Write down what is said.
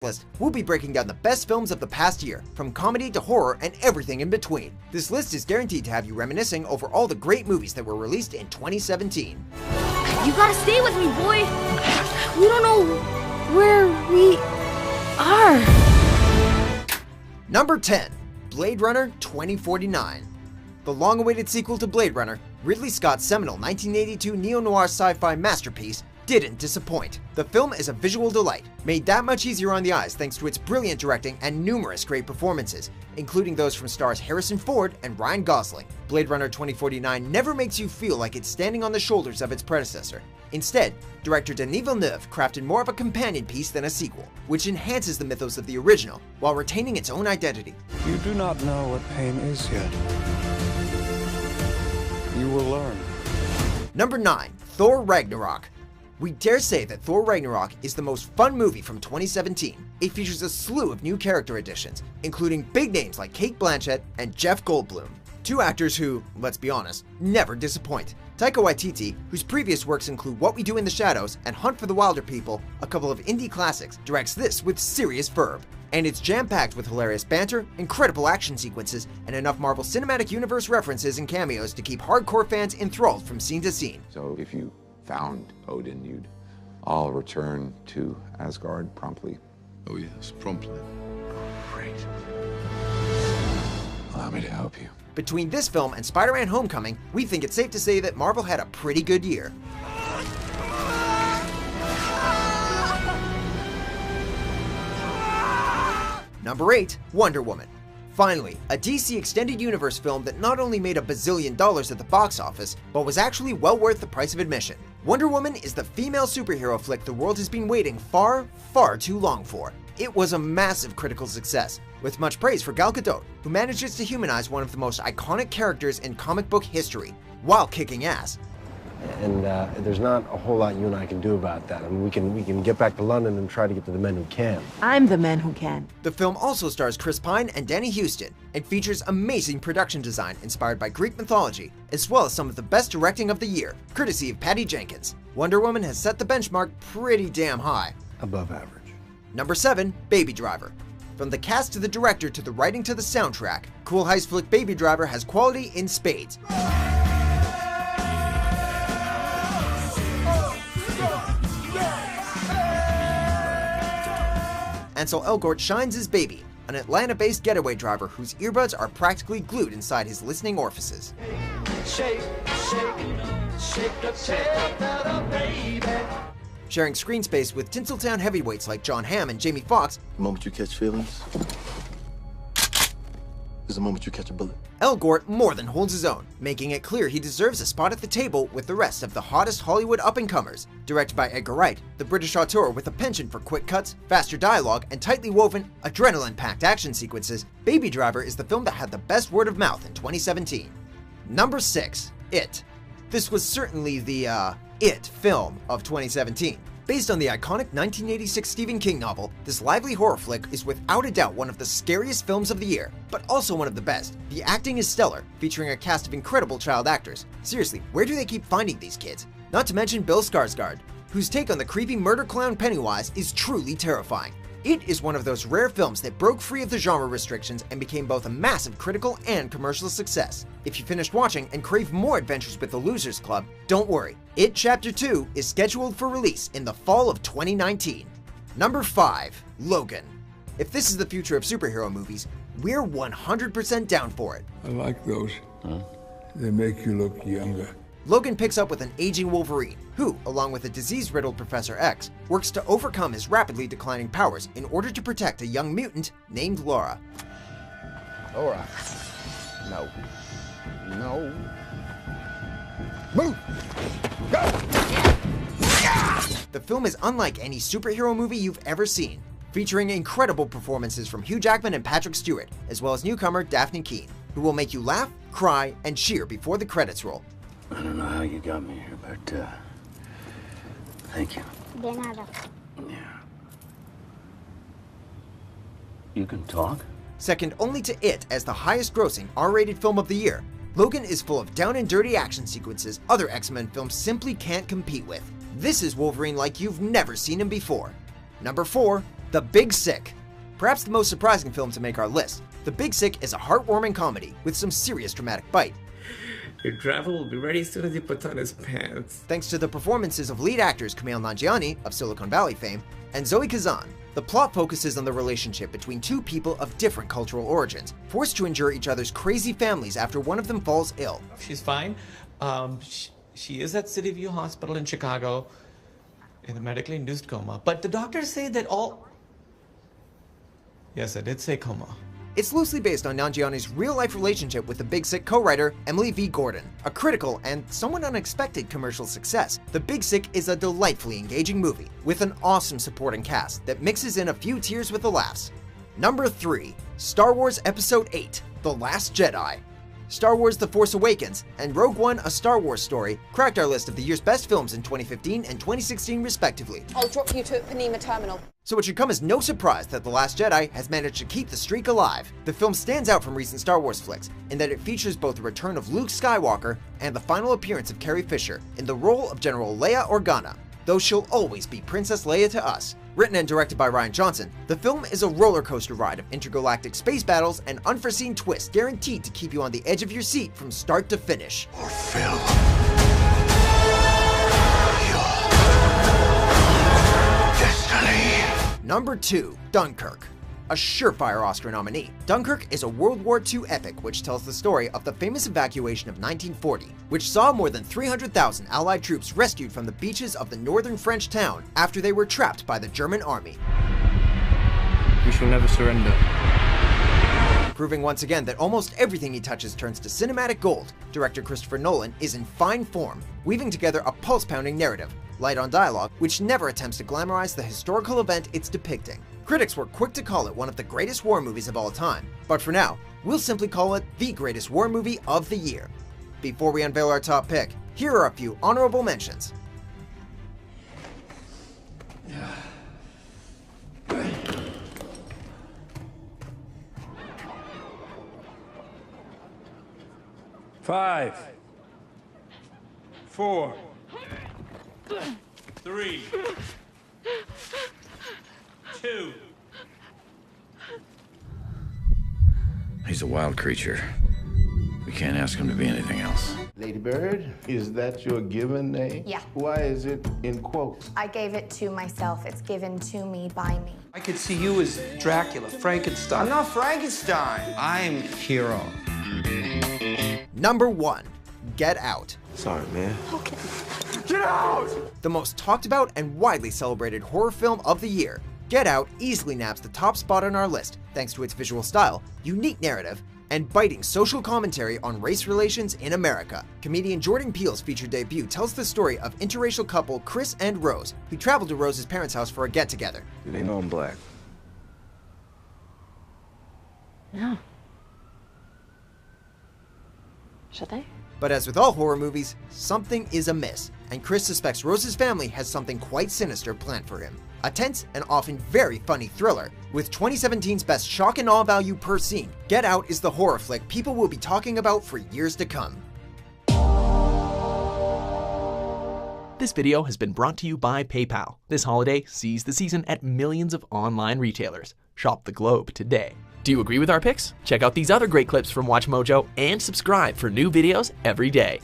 list, we'll be breaking down the best films of the past year, from comedy to horror and everything in between. This list is guaranteed to have you reminiscing over all the great movies that were released in 2017. You gotta stay with me, boy! We don't know where we are. Number 10. Blade Runner 2049. The long-awaited sequel to Blade Runner, Ridley Scott's seminal 1982 neo-noir sci-fi masterpiece, didn't disappoint. The film is a visual delight, made that much easier on the eyes thanks to its brilliant directing and numerous great performances, including those from stars Harrison Ford and Ryan Gosling. Blade Runner 2049 never makes you feel like it's standing on the shoulders of its predecessor. Instead, director Denis Villeneuve crafted more of a companion piece than a sequel, which enhances the mythos of the original while retaining its own identity. You do not know what pain is yet. You will learn. Number 9. Thor Ragnarok. We dare say that Thor Ragnarok is the most fun movie from 2017. It features a slew of new character additions, including big names like Cate Blanchett and Jeff Goldblum, two actors who, let's be honest, never disappoint. Taika Waititi, whose previous works include What We Do in the Shadows and Hunt for the Wilder People, a couple of indie classics, directs this with serious verve. And it's jam-packed with hilarious banter, incredible action sequences, and enough Marvel Cinematic Universe references and cameos to keep hardcore fans enthralled from scene to scene. So if you found Odin, you'd all return to Asgard promptly. Oh yes, promptly. Great. Allow me to help you. Between this film and Spider-Man Homecoming, we think it's safe to say that Marvel had a pretty good year. Number 8. Wonder Woman. Finally, a DC Extended Universe film that not only made $1 bazillion at the box office, but was actually well worth the price of admission. Wonder Woman is the female superhero flick the world has been waiting far, far too long for. It was a massive critical success, with much praise for Gal Gadot, who manages to humanize one of the most iconic characters in comic book history, while kicking ass. And there's not a whole lot you and I can do about that. I mean, we can get back to London and try to get to the men who can. I'm the man who can. The film also stars Chris Pine and Danny Huston, and features amazing production design inspired by Greek mythology, as well as some of the best directing of the year, courtesy of Patty Jenkins. Wonder Woman has set the benchmark pretty damn high. Above average. Number 7. Baby Driver. From the cast to the director to the writing to the soundtrack, cool heist flick Baby Driver has quality in spades. Ansel Elgort shines as Baby, an Atlanta-based getaway driver whose earbuds are practically glued inside his listening orifices. Shake, shake, shake the tail, baby. Sharing screen space with Tinseltown heavyweights like John Hamm and Jamie Foxx, The moment you catch feelings is the moment you catch a bullet. Elgort more than holds his own, making it clear he deserves a spot at the table with the rest of the hottest Hollywood up-and-comers. Directed by Edgar Wright, the British auteur with a penchant for quick cuts, faster dialogue, and tightly woven, adrenaline-packed action sequences, Baby Driver is the film that had the best word of mouth in 2017. Number 6. It. This was certainly the, It film of 2017. Based on the iconic 1986 Stephen King novel, this lively horror flick is without a doubt one of the scariest films of the year, but also one of the best. The acting is stellar, featuring a cast of incredible child actors. Seriously, where do they keep finding these kids? Not to mention Bill Skarsgård, whose take on the creepy murder clown Pennywise is truly terrifying. It is one of those rare films that broke free of the genre restrictions and became both a massive critical and commercial success. If you finished watching and crave more adventures with the Losers Club, don't worry. It Chapter 2 is scheduled for release in the fall of 2019. Number 5. Logan. If this is the future of superhero movies, we're 100% down for it. I like those. Huh? They make you look younger. Logan picks up with an aging Wolverine, who, along with a disease-riddled Professor X, works to overcome his rapidly declining powers in order to protect a young mutant named Laura. Laura. No. No. Move! Go! The film is unlike any superhero movie you've ever seen, featuring incredible performances from Hugh Jackman and Patrick Stewart, as well as newcomer Daphne Keane, who will make you laugh, cry, and cheer before the credits roll. I don't know how you got me here, but, thank you. De nada. Yeah. You can talk? Second only to It as the highest-grossing R-rated film of the year, Logan is full of down-and-dirty action sequences other X-Men films simply can't compete with. This is Wolverine like you've never seen him before. Number 4. The Big Sick. Perhaps the most surprising film to make our list, The Big Sick is a heartwarming comedy with some serious dramatic bite. Your driver will be ready as soon as he puts on his pants. Thanks to the performances of lead actors Kumail Nanjiani of Silicon Valley fame and Zoe Kazan, the plot focuses on the relationship between two people of different cultural origins, forced to endure each other's crazy families after one of them falls ill. She's fine. She is at City View Hospital in Chicago in a medically induced coma, but the doctors say that all... Yes, I did say coma. It's loosely based on Nanjiani's real-life relationship with the Big Sick co-writer Emily V. Gordon. A critical and somewhat unexpected commercial success, The Big Sick is a delightfully engaging movie with an awesome supporting cast that mixes in a few tears with the laughs. Number 3. Star Wars Episode 8: The Last Jedi. Star Wars The Force Awakens and Rogue One: A Star Wars Story cracked our list of the year's best films in 2015 and 2016 respectively. I'll drop you to Panema Terminal. So it should come as no surprise that The Last Jedi has managed to keep the streak alive. The film stands out from recent Star Wars flicks in that it features both the return of Luke Skywalker and the final appearance of Carrie Fisher in the role of General Leia Organa, though she'll always be Princess Leia to us. Written and directed by Rian Johnson, the film is a roller coaster ride of intergalactic space battles and unforeseen twists guaranteed to keep you on the edge of your seat from start to finish. Fulfill destiny. Number 2. Dunkirk. A surefire Oscar nominee, Dunkirk is a World War II epic which tells the story of the famous evacuation of 1940, which saw more than 300,000 Allied troops rescued from the beaches of the northern French town after they were trapped by the German army. We shall never surrender. Proving once again that almost everything he touches turns to cinematic gold, director Christopher Nolan is in fine form, weaving together a pulse-pounding narrative, light on dialogue, which never attempts to glamorize the historical event it's depicting. Critics were quick to call it one of the greatest war movies of all time, but for now, we'll simply call it the greatest war movie of the year. Before we unveil our top pick, here are a few honorable mentions. Five, 4, 3, 2. He's a wild creature. We can't ask him to be anything else. Lady Bird, is that your given name? Yeah. Why is it in quotes? I gave it to myself. It's given to me by me. I could see you as Dracula, Frankenstein. I'm not Frankenstein. I'm Hero. Number 1. Get Out. Sorry, man. Okay. Get out! The most talked about and widely celebrated horror film of the year, Get Out easily naps the top spot on our list thanks to its visual style, unique narrative, and biting social commentary on race relations in America. Comedian Jordan Peele's featured debut tells the story of interracial couple Chris and Rose, who traveled to Rose's parents' house for a get-together. Do they know I'm black? No. Should they? But as with all horror movies, something is amiss, and Chris suspects Rose's family has something quite sinister planned for him. A tense and often very funny thriller, with 2017's best shock and awe value per scene, Get Out is the horror flick people will be talking about for years to come. This video has been brought to you by PayPal. This holiday, seize the season at millions of online retailers. Shop the globe today. Do you agree with our picks? Check out these other great clips from WatchMojo and subscribe for new videos every day.